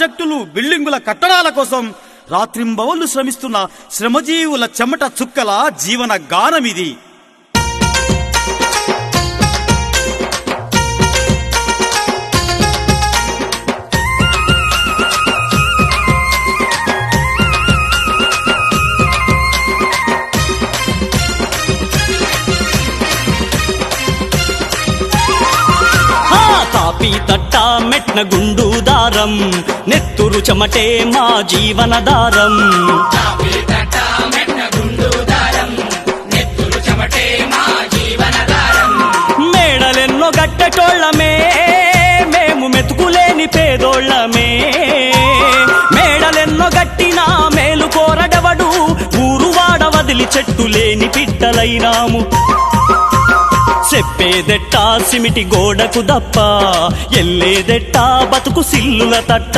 ప్రాజెక్టులు, బిల్డింగుల కట్టడాల కోసం రాత్రింబవళ్లు శ్రమిస్తున్న శ్రమజీవుల చెమట చుక్కల జీవన గానమిది. తాపి తట్ట మెట్న గుండు దారం, నెత్తురు చెమటే మా జీవనదారం. మేడలెన్నో గట్టెటోళ్ళమే, మేము మెతుకులేని పేదోళ్ళమే. మేడలెన్నో గట్టినా మేలు కోరడవడు, ఊరు వాడ వదిలి చెట్టు లేని పిట్టలైనాము. చెప్పేదెట్టా సిమిటి గోడకు దప్ప, ఎల్లేదెట్టా బతుకు సిల్లుల తట్ట.